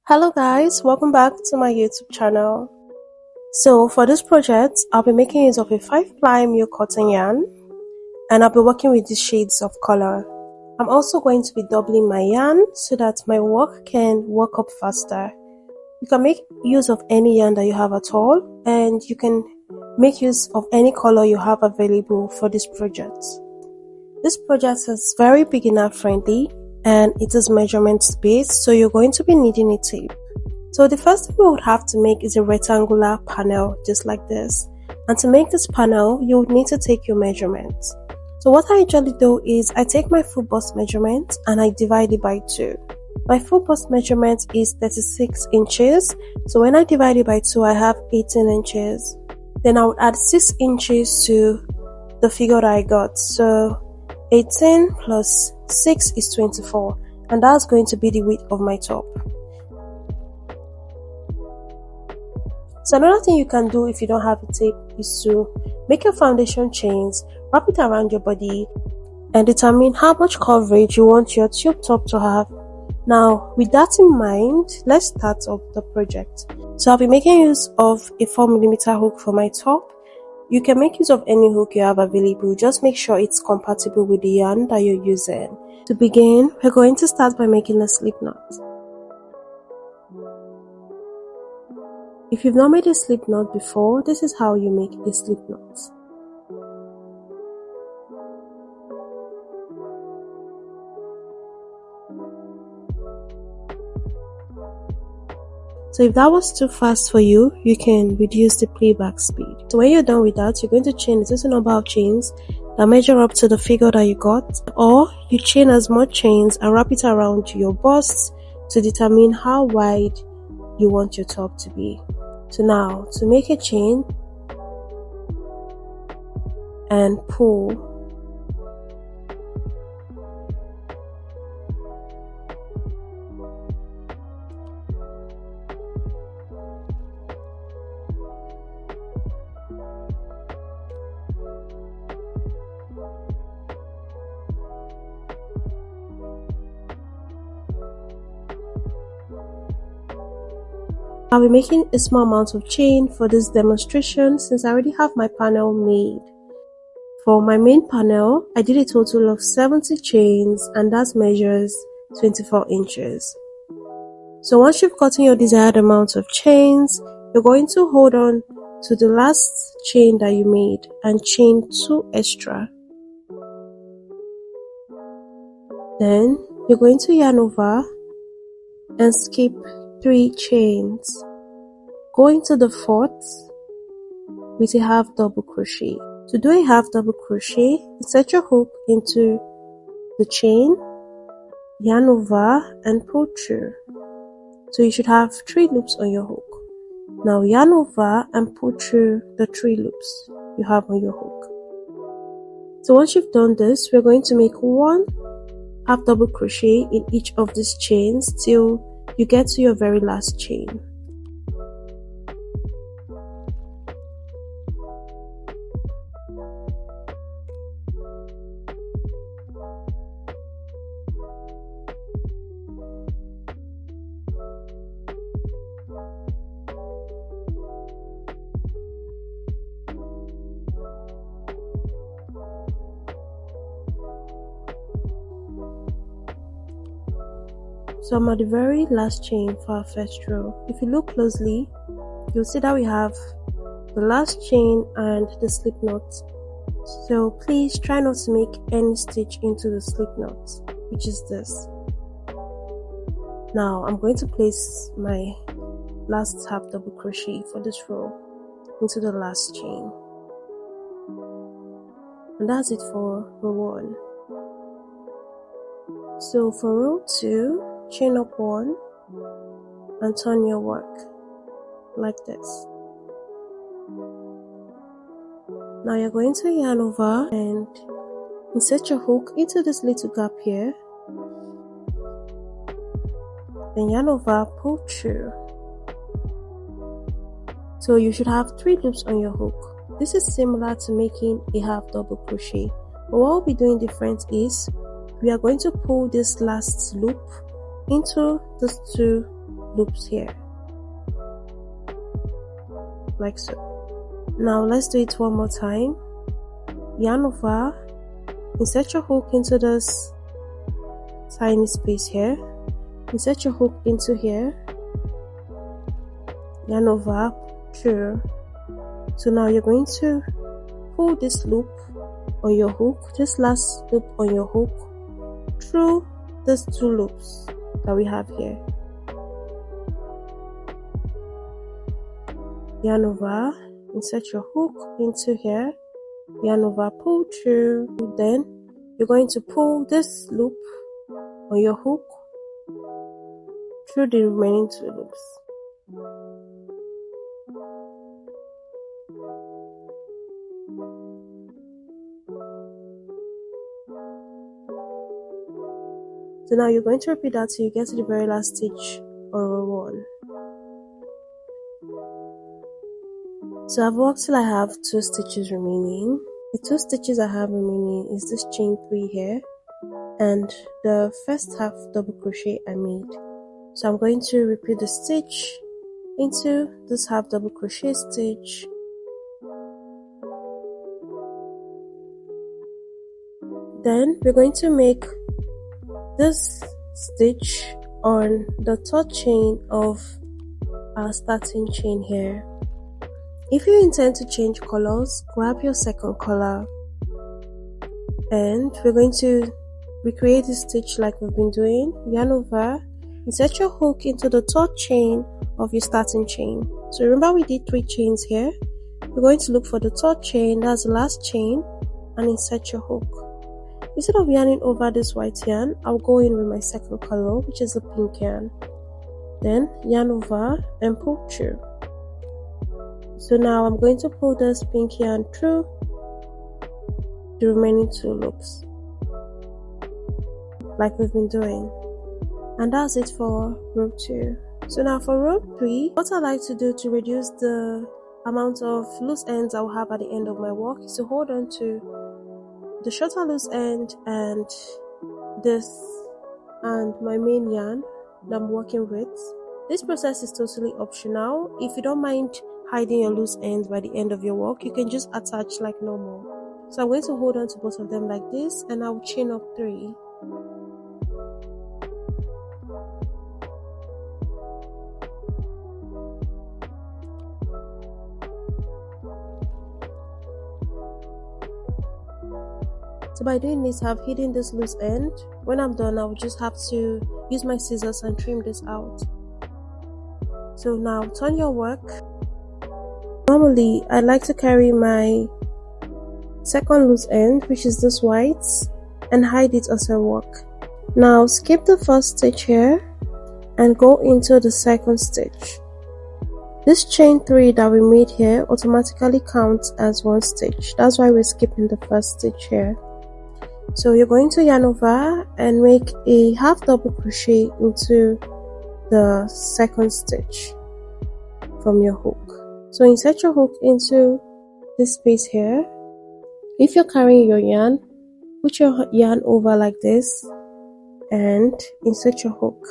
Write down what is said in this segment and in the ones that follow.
Hello guys, welcome back to my YouTube channel. So for this project, I'll be making use of a 5-ply mule cotton yarn and I'll be working with these shades of color. I'm also going to be doubling my yarn so that my work can work up faster. You can make use of any yarn that you have at all, and you can make use of any color you have available for this project. This project is very beginner friendly and it is measurement based, so you're going to be needing a tape. So the first thing we would have to make is a rectangular panel just like this, and to make this panel you would need to take your measurements. So what I usually do is I take my full bust measurement and I divide it by 2. My full bust measurement is 36 inches, so when I divide it by 2 I have 18 inches. Then I would add 6 inches to the figure that I got, so 18 plus 6 is 24, and that's going to be the width of my top. So another thing you can do if you don't have a tape is to make your foundation chains, wrap it around your body, and determine how much coverage you want your tube top to have. Now with that in mind, let's start off the project. So I'll be making use of a 4mm hook for my top. You can make use of any hook you have available, just make sure it's compatible with the yarn that you're using. To begin, we're going to start by making a slip knot. If you've not made a slip knot before, this is how you make a slip knot. So if that was too fast for you, you can reduce the playback speed. So when you're done with that, you're going to chain a certain number of chains that measure up to the figure that you got, or you chain as much chains and wrap it around your bust to determine how wide you want your top to be. So now, to make a chain and pull, I'll be making a small amount of chain for this demonstration since I already have my panel made. For my main panel, I did a total of 70 chains and that measures 24 inches. So once you've gotten your desired amount of chains, you're going to hold on to the last chain that you made and chain 2 extra. Then you're going to yarn over and skip 3 chains, going to the 4th with a half double crochet. To do a half double crochet, insert your hook into the chain, yarn over and pull through. So you should have 3 loops on your hook. Now yarn over and pull through the 3 loops you have on your hook. So once you've done this, we're going to make 1 half double crochet in each of these chains till you get to your very last chain. So I'm at the very last chain for our first row. If you look closely, you'll see that we have the last chain and the slip knot. So please try not to make any stitch into the slip knot, which is this. Now I'm going to place my last half double crochet for this row into the last chain. And that's it for row 1. So for row 2, chain up 1 and turn your work like this. Now you're going to yarn over and insert your hook into this little gap here, then yarn over, pull through. So you should have 3 loops on your hook. This is similar to making a half double crochet, but what we'll be doing different is we are going to pull this last loop into these 2 loops here, like so. Now let's do it one more time. Yarn over, insert your hook into this tiny space here, insert your hook into here, yarn over, through. So now you're going to pull this loop on your hook, this last loop on your hook, through these two loops that we have here. Yarn over, insert your hook into here, yarn over, pull through. Then you're going to pull this loop on your hook through the remaining two loops. So now you're going to repeat that till you get to the very last stitch on row 1. So I've worked till I have 2 stitches remaining. The 2 stitches I have remaining is this chain 3 here and the first half double crochet I made. So I'm going to repeat the stitch into this half double crochet stitch, then we're going to make this stitch on the 3rd chain of our starting chain here. If you intend to change colors, grab your second color and we're going to recreate this stitch like we've been doing. Yarn over, insert your hook into the 3rd chain of your starting chain. So remember we did 3 chains here. We're going to look for the 3rd chain, that's the last chain, and insert your hook. Instead of yarning over this white yarn, I'll go in with my second color, which is the pink yarn. Then yarn over and pull through. So now I'm going to pull this pink yarn through the remaining 2 loops, like we've been doing. And that's it for row 2. So now for row 3, what I like to do to reduce the amount of loose ends I'll have at the end of my work is to hold on to the shorter loose end and this and my main yarn that I'm working with. This process is totally optional. If you don't mind hiding your loose ends by the end of your work, you can just attach like normal. So I'm going to hold on to both of them like this and I'll chain up 3. So by doing this, I've hidden this loose end. When I'm done, I'll just have to use my scissors and trim this out. So now turn your work. Normally, I like to carry my second loose end, which is this white, and hide it as I work. Now skip the first stitch here and go into the second stitch. This chain 3 that we made here automatically counts as 1 stitch. That's why we're skipping the first stitch here. So you're going to yarn over and make a half double crochet into the second stitch from your hook. So insert your hook into this space here. If you're carrying your yarn, put your yarn over like this and insert your hook.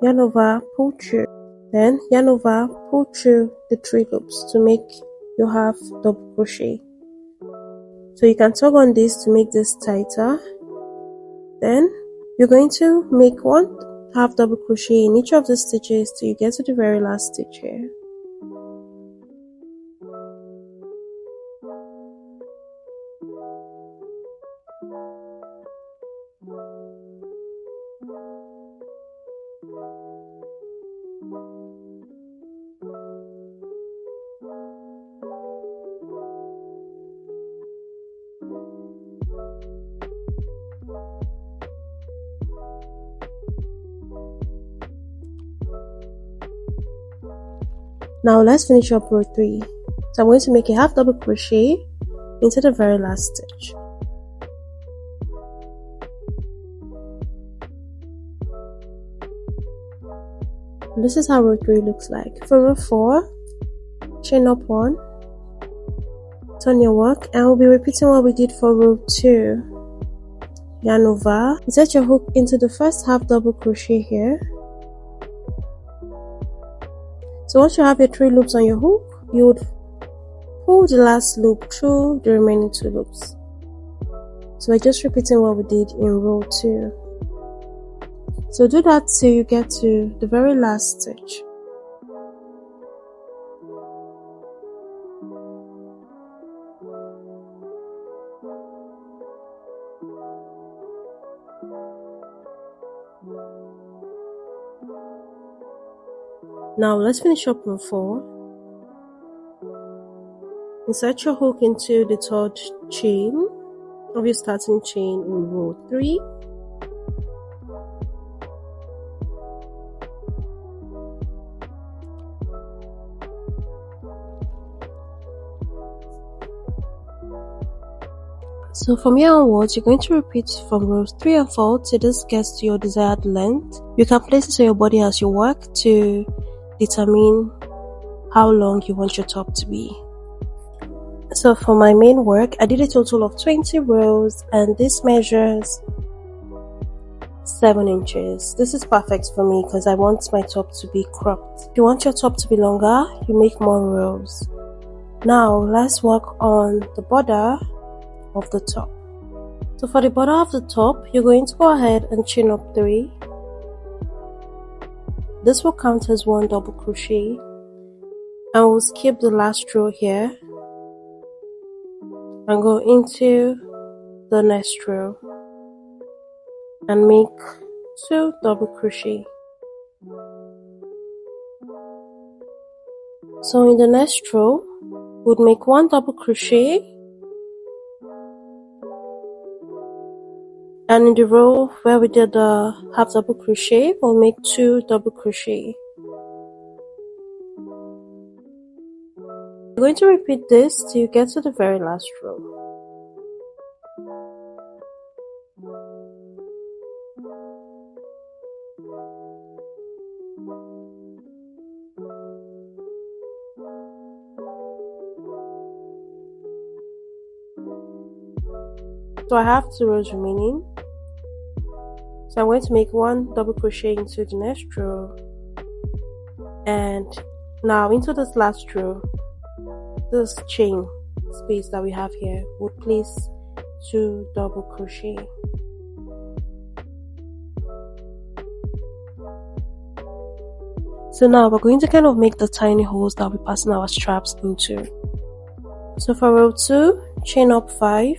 Yarn over, pull through. Then yarn over, pull through the 3 loops to make your half double crochet. So you can tug on this to make this tighter. Then you're going to make 1 half double crochet in each of the stitches till you get to the very last stitch here. Now let's finish up row 3. So I'm going to make a half double crochet into the very last stitch. And this is how row 3 looks like. For row 4, chain up 1, turn your work, and we'll be repeating what we did for row 2. Yarn over, insert your hook into the first half double crochet here, So once you have your 3 loops on your hook, you would pull the last loop through the remaining 2 loops. So we're just repeating what we did in row 2. So do that till you get to the very last stitch. Now let's finish up row 4. Insert your hook into the 3rd chain of your starting chain in row 3. So from here onwards, you're going to repeat from rows 3 and 4 till this gets to your desired length. You can place it on your body as you work to determine how long you want your top to be. So for my main work, I did a total of 20 rows and this measures 7 inches. This is perfect for me because I want my top to be cropped. If you want your top to be longer, you make more rows. Now let's work on the border of the top. So for the border of the top, you're going to go ahead and chain up 3. This will count as 1 double crochet, and we'll skip the last row here and go into the next row and make 2 double crochet. So in the next row, we'll make 1 double crochet, and in the row where we did the half double crochet, we'll make 2 double crochet. You're going to repeat this till you get to the very last row. So I have 2 rows remaining. So I'm going to make 1 double crochet into the next row, and now into this last row, this chain space that we have here, we'll place 2 double crochet. So now we're going to kind of make the tiny holes that we're passing our straps into. So for row 2, chain up 5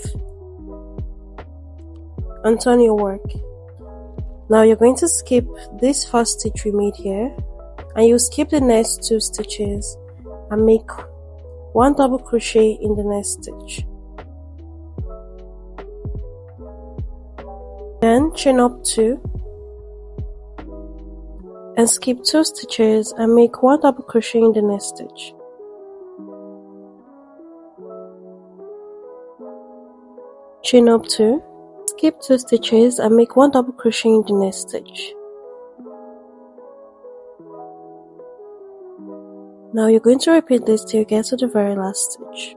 and turn your work. Now you're going to skip this first stitch we made here, and you skip the next 2 stitches and make 1 double crochet in the next stitch. Then chain up 2 and skip 2 stitches and make 1 double crochet in the next stitch. Chain up 2, skip 2 stitches and make 1 double crochet in the next stitch. Now you're going to repeat this till you get to the very last stitch.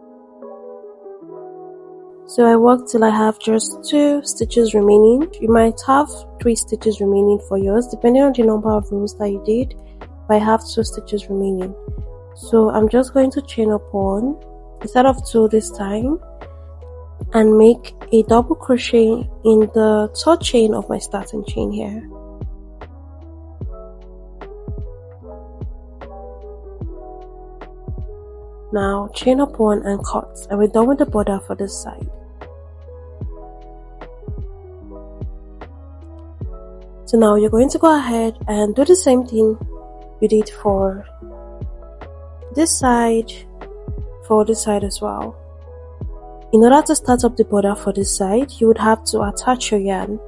So I work till I have just 2 stitches remaining. You might have 3 stitches remaining for yours depending on the number of rows that you did, but I have 2 stitches remaining. So I'm just going to chain up 1 instead of 2 this time and make a double crochet in the 3rd chain of my starting chain here. Now chain up 1 and cut, and we're done with the border for this side. So now you're going to go ahead and do the same thing you did for this side as well. In order to start up the border for this side, you would have to attach your yarn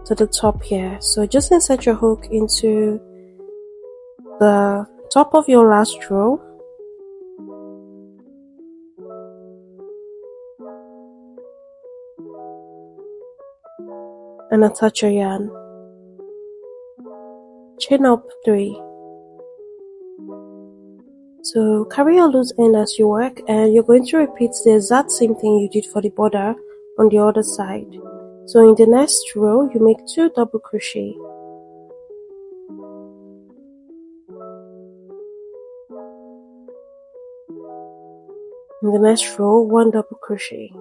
to the top here. So just insert your hook into the top of your last row and attach your yarn. Chain up 3. So carry your loose end as you work, and you're going to repeat the exact same thing you did for the border on the other side. So in the next row, you make 2 double crochet. In the next row, 1 double crochet.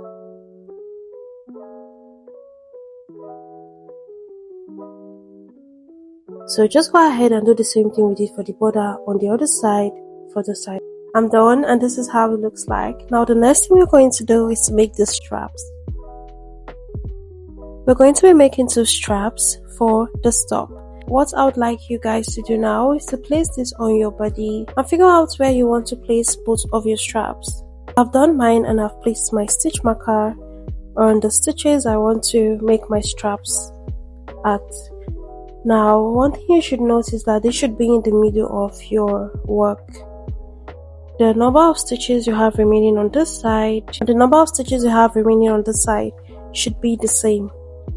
So just go ahead and do the same thing we did for the border on the other side for the side. I'm done, and this is how it looks like. Now the next thing we're going to do is to make the straps. We're going to be making 2 straps for the top. What I would like you guys to do now is to place this on your body and figure out where you want to place both of your straps. I've done mine and I've placed my stitch marker on the stitches I want to make my straps at. Now, one thing you should notice is that this should be in the middle of your work. The number of stitches you have remaining on this side and the number of stitches you have remaining on this side should be the same.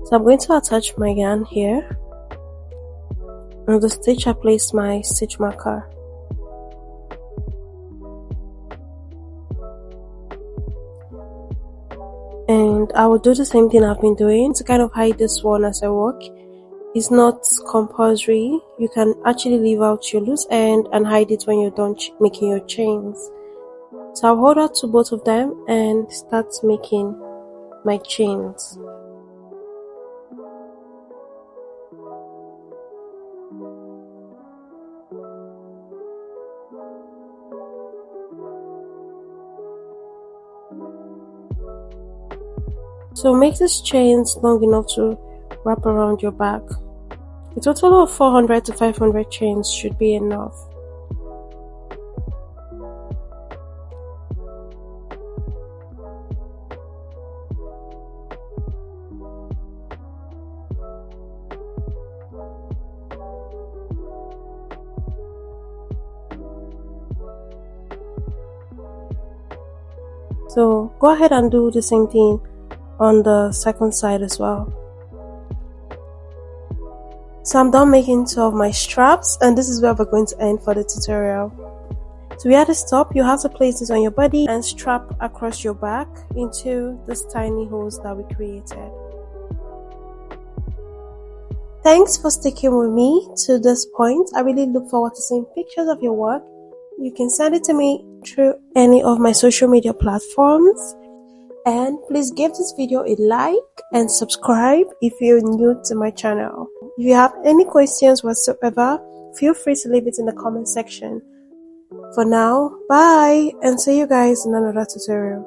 So I'm going to attach my yarn here. On the stitch I place my stitch marker. And I will do the same thing I've been doing to kind of hide this one as I work. It's not compulsory. You can actually leave out your loose end and hide it when you're done making your chains. So I'll hold on to both of them and start making my chains. So make these chains long enough to wrap around your back. A total of 400 to 500 chains should be enough. So go ahead and do the same thing on the second side as well. So I'm done making 2 of my straps, and this is where we're going to end for the tutorial. To wear this top, you have to place this on your body and strap across your back into these tiny holes that we created. Thanks for sticking with me to this point. I really look forward to seeing pictures of your work. You can send it to me through any of my social media platforms. And please give this video a like and subscribe if you're new to my channel. If you have any questions whatsoever, feel free to leave it in the comment section. For now, bye, and see you guys in another tutorial.